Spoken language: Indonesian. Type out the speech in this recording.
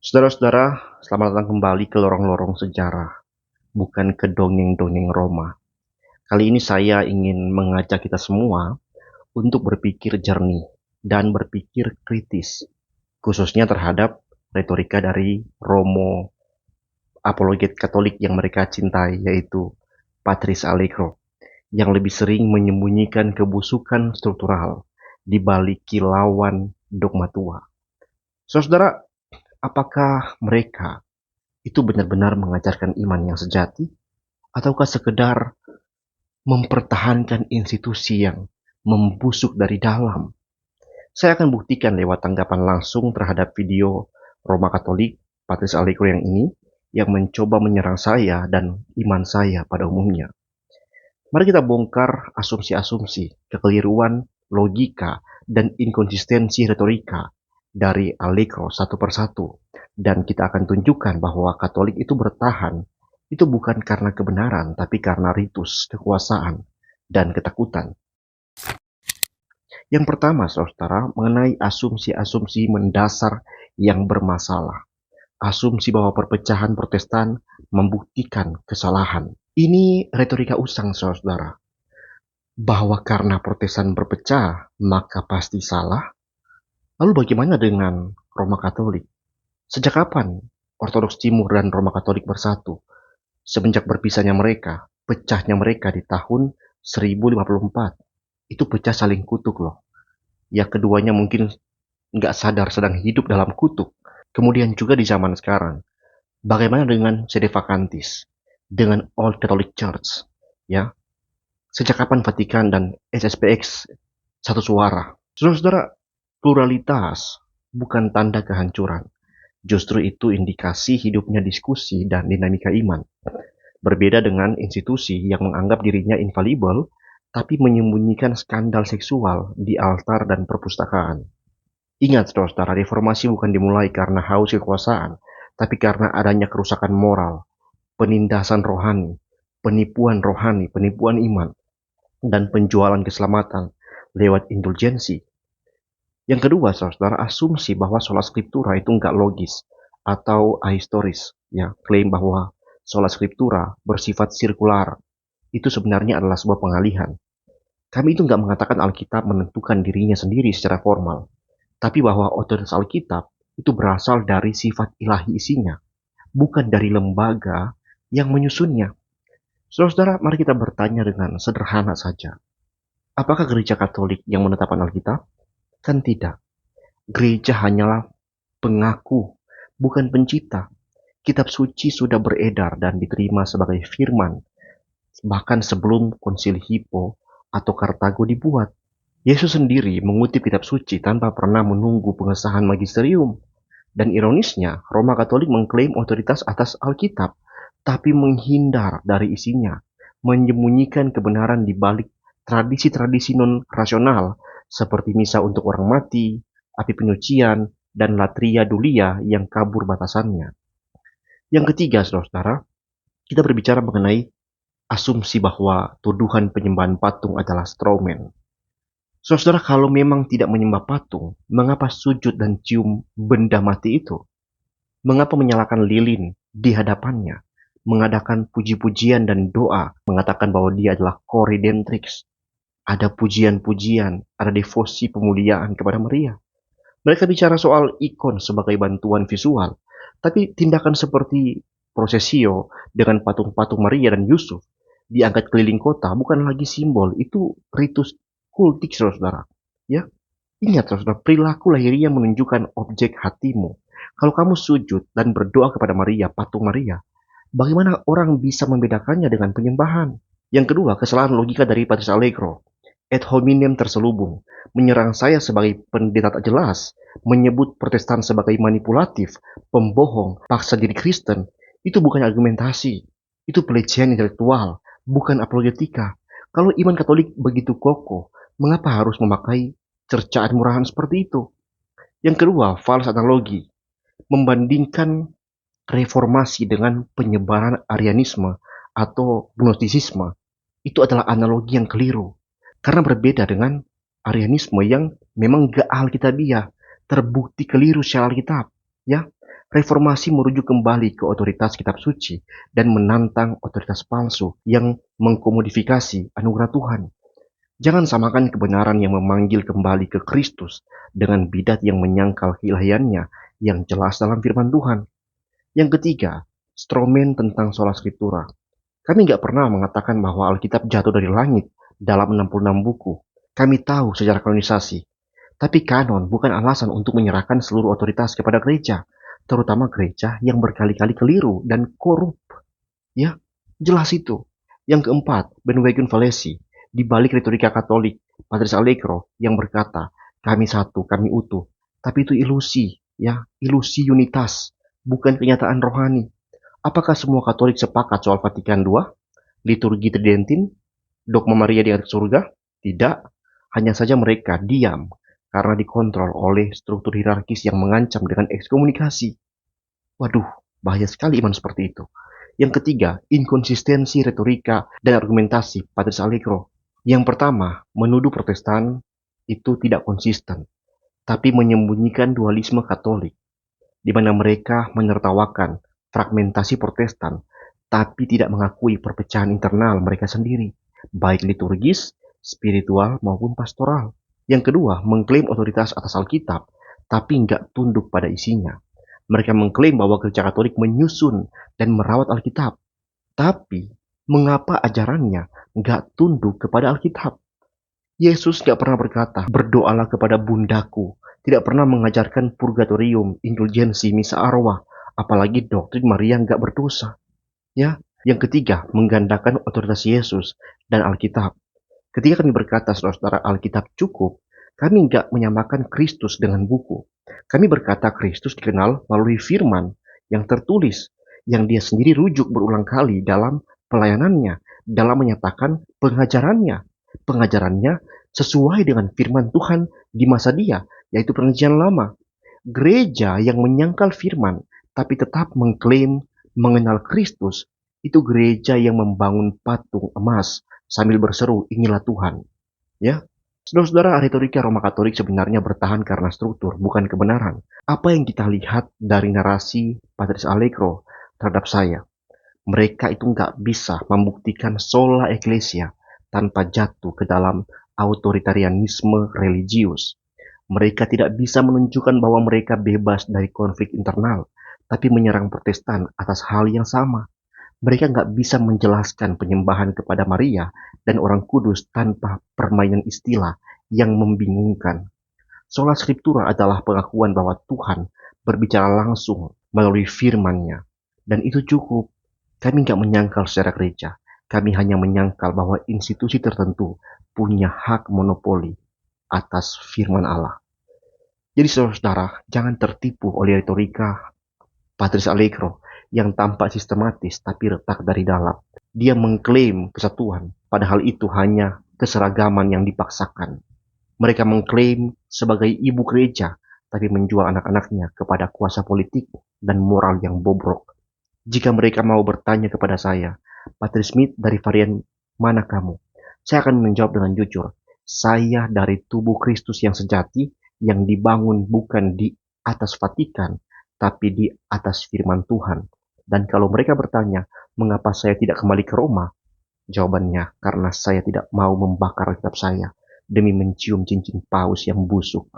Saudara-saudara, selamat datang kembali ke lorong-lorong sejarah, bukan ke dongeng-dongeng Roma. Kali ini saya ingin mengajak kita semua untuk berpikir jernih dan berpikir kritis, khususnya terhadap retorika dari Romo apologet Katolik yang mereka cintai, yaitu Patrice Allegro, yang lebih sering menyembunyikan kebusukan struktural di balik kilauan dogma tua. Saudara, apakah mereka itu benar-benar mengajarkan iman yang sejati, ataukah sekedar mempertahankan institusi yang membusuk dari dalam? Saya akan buktikan lewat tanggapan langsung terhadap video Roma Katolik Patrice Allegro yang ini, yang mencoba menyerang saya dan iman saya pada umumnya. Mari kita bongkar asumsi-asumsi, kekeliruan, logika, dan inkonsistensi retorika dari Allegro satu persatu. Dan kita akan tunjukkan bahwa Katolik itu bertahan, itu bukan karena kebenaran, tapi karena ritus, kekuasaan, dan ketakutan. Yang pertama, saudara, mengenai asumsi-asumsi mendasar yang bermasalah. Asumsi bahwa perpecahan Protestan membuktikan kesalahan. Ini retorika usang, saudara. Bahwa karena Protestan berpecah, maka pasti salah. Lalu bagaimana dengan Roma Katolik? Sejak kapan Ortodoks Timur dan Roma Katolik bersatu? Semenjak berpisahnya mereka, pecahnya mereka di tahun 1054. Itu pecah saling kutuk loh. Yang keduanya mungkin nggak sadar sedang hidup dalam kutuk. Kemudian juga di zaman sekarang, bagaimana dengan Sedevacantis? Dengan Old Catholic Church? Ya, sejak kapan Vatikan dan SSPX satu suara? Saudara-saudara, pluralitas bukan tanda kehancuran. Justru itu indikasi hidupnya diskusi dan dinamika iman. Berbeda dengan institusi yang menganggap dirinya infalibel, tapi menyembunyikan skandal seksual di altar dan perpustakaan. Ingat, saudara, reformasi bukan dimulai karena haus kekuasaan, tapi karena adanya kerusakan moral, penindasan rohani, penipuan iman, dan penjualan keselamatan lewat indulgensi. Yang kedua, saudara, asumsi bahwa sola scriptura itu nggak logis atau ahistoris. Ya, klaim bahwa sola scriptura bersifat sirkular. Itu sebenarnya adalah sebuah pengalihan. Kami itu nggak mengatakan Alkitab menentukan dirinya sendiri secara formal, tapi bahwa otoritas Alkitab itu berasal dari sifat ilahi isinya, bukan dari lembaga yang menyusunnya. Saudara-saudara, mari kita bertanya dengan sederhana saja. Apakah gereja Katolik yang menetapkan Alkitab? Kan tidak. Gereja hanyalah pengaku, bukan pencipta. Kitab suci sudah beredar dan diterima sebagai firman, bahkan sebelum konsili Hippo atau Kartago dibuat. Yesus sendiri mengutip kitab suci tanpa pernah menunggu pengesahan magisterium. Dan ironisnya, Roma Katolik mengklaim otoritas atas Alkitab, tapi menghindar dari isinya, menyembunyikan kebenaran di balik tradisi-tradisi non-rasional, seperti misa untuk orang mati, api penyucian, dan latria dulia yang kabur batasannya. Yang ketiga, saudara, kita berbicara mengenai asumsi bahwa tuduhan penyembahan patung adalah strawman. Saudara, kalau memang tidak menyembah patung, mengapa sujud dan cium benda mati itu? Mengapa menyalakan lilin di hadapannya? Mengadakan puji-pujian dan doa, mengatakan bahwa dia adalah Coredentrix. Ada pujian-pujian, ada devosi pemuliaan kepada Maria. Mereka bicara soal ikon sebagai bantuan visual, tapi tindakan seperti prosesio dengan patung-patung Maria dan Yusuf diangkat keliling kota bukan lagi simbol, itu ritus kultik, saudara. Ya, ingat, saudara, perilaku lahiriah menunjukkan objek hatimu. Kalau kamu sujud dan berdoa kepada Maria, patung Maria, bagaimana orang bisa membedakannya dengan penyembahan? Yang kedua, kesalahan logika dari Patrice Allegro. Ad hominem terselubung, menyerang saya sebagai pendeta tak jelas, menyebut Protestan sebagai manipulatif, pembohong, paksa diri Kristen, itu bukan argumentasi, itu pelecehan intelektual, bukan apologetika. Kalau iman Katolik begitu kokoh, mengapa harus memakai cercaan murahan seperti itu? Yang kedua, false analogi, membandingkan reformasi dengan penyebaran Arianisme atau Gnostisisme, itu adalah analogi yang keliru. Karena berbeda dengan Arianisme yang memang gak alkitabiah, terbukti keliru secara Alkitab. Ya, Reformasi merujuk kembali ke otoritas kitab suci dan menantang otoritas palsu yang mengkomodifikasi anugerah Tuhan. Jangan samakan kebenaran yang memanggil kembali ke Kristus dengan bidat yang menyangkal keilahiannya yang jelas dalam firman Tuhan. Yang ketiga, stromen tentang sola scriptura. Kami nggak pernah mengatakan bahwa Alkitab jatuh dari langit dalam 66 buku. Kami tahu sejarah kanonisasi. Tapi kanon bukan alasan untuk menyerahkan seluruh otoritas kepada gereja, terutama gereja yang berkali-kali keliru dan korup. Ya, jelas itu. Yang keempat, Benwegen Valesi, di balik retorika Katolik, Patris Allegro yang berkata, kami satu, kami utuh. Tapi itu ilusi, ya, ilusi unitas, bukan kenyataan rohani. Apakah semua Katolik sepakat soal Vatikan II, liturgi Tridentin, dogma Maria di atas surga? Tidak, hanya saja mereka diam karena dikontrol oleh struktur hierarkis yang mengancam dengan ekskomunikasi. Waduh, bahaya sekali iman seperti itu. Yang ketiga, inkonsistensi retorika dan argumentasi Patris Allegro. Yang pertama, menuduh Protestan itu tidak konsisten, tapi menyembunyikan dualisme Katolik, di mana mereka menertawakan fragmentasi Protestan, tapi tidak mengakui perpecahan internal mereka sendiri, baik liturgis, spiritual, maupun pastoral. Yang kedua, mengklaim otoritas atas Alkitab, tapi nggak tunduk pada isinya. Mereka mengklaim bahwa gereja Katolik menyusun dan merawat Alkitab. Tapi, mengapa ajarannya nggak tunduk kepada Alkitab? Yesus nggak pernah berkata, berdoalah kepada bundaku. Tidak pernah mengajarkan purgatorium, indulgensi, misa arwah. Apalagi doktrin Maria nggak berdosa. Ya, yang ketiga, menggandakan otoritas Yesus dan Alkitab. Ketika kami berkata, saudara-saudara, Alkitab cukup, kami nggak menyamakan Kristus dengan buku. Kami berkata Kristus dikenal melalui firman yang tertulis, yang dia sendiri rujuk berulang kali dalam pelayanannya, dalam menyatakan pengajarannya. Pengajarannya sesuai dengan firman Tuhan di masa dia, yaitu perjanjian lama. Gereja yang menyangkal firman, tapi tetap mengklaim mengenal Kristus, itu gereja yang membangun patung emas sambil berseru, inilah Tuhan. Ya, saudara-saudara, retorika Roma Katolik sebenarnya bertahan karena struktur, bukan kebenaran. Apa yang kita lihat dari narasi Patris Allegro terhadap saya? Mereka itu nggak bisa membuktikan sola ecclesia tanpa jatuh ke dalam autoritarianisme religius. Mereka tidak bisa menunjukkan bahwa mereka bebas dari konflik internal, tapi menyerang Protestan atas hal yang sama. Mereka nggak bisa menjelaskan penyembahan kepada Maria dan Orang Kudus tanpa permainan istilah yang membingungkan. Sola Scriptura adalah pengakuan bahwa Tuhan berbicara langsung melalui firman-Nya. Dan itu cukup. Kami nggak menyangkal secara gereja. Kami hanya menyangkal bahwa institusi tertentu punya hak monopoli atas firman Allah. Jadi saudara-saudara, jangan tertipu oleh retorika Patris Allegro yang tampak sistematis tapi retak dari dalam. Dia mengklaim kesatuan, padahal itu hanya keseragaman yang dipaksakan. Mereka mengklaim sebagai ibu gereja, tapi menjual anak-anaknya kepada kuasa politik dan moral yang bobrok. Jika mereka mau bertanya kepada saya, Patris Smith dari varian mana kamu? Saya akan menjawab dengan jujur. Saya dari tubuh Kristus yang sejati, yang dibangun bukan di atas Vatikan, tapi di atas firman Tuhan. Dan kalau mereka bertanya, mengapa saya tidak kembali ke Roma? Jawabannya, karena saya tidak mau membakar kitab saya demi mencium cincin paus yang busuk.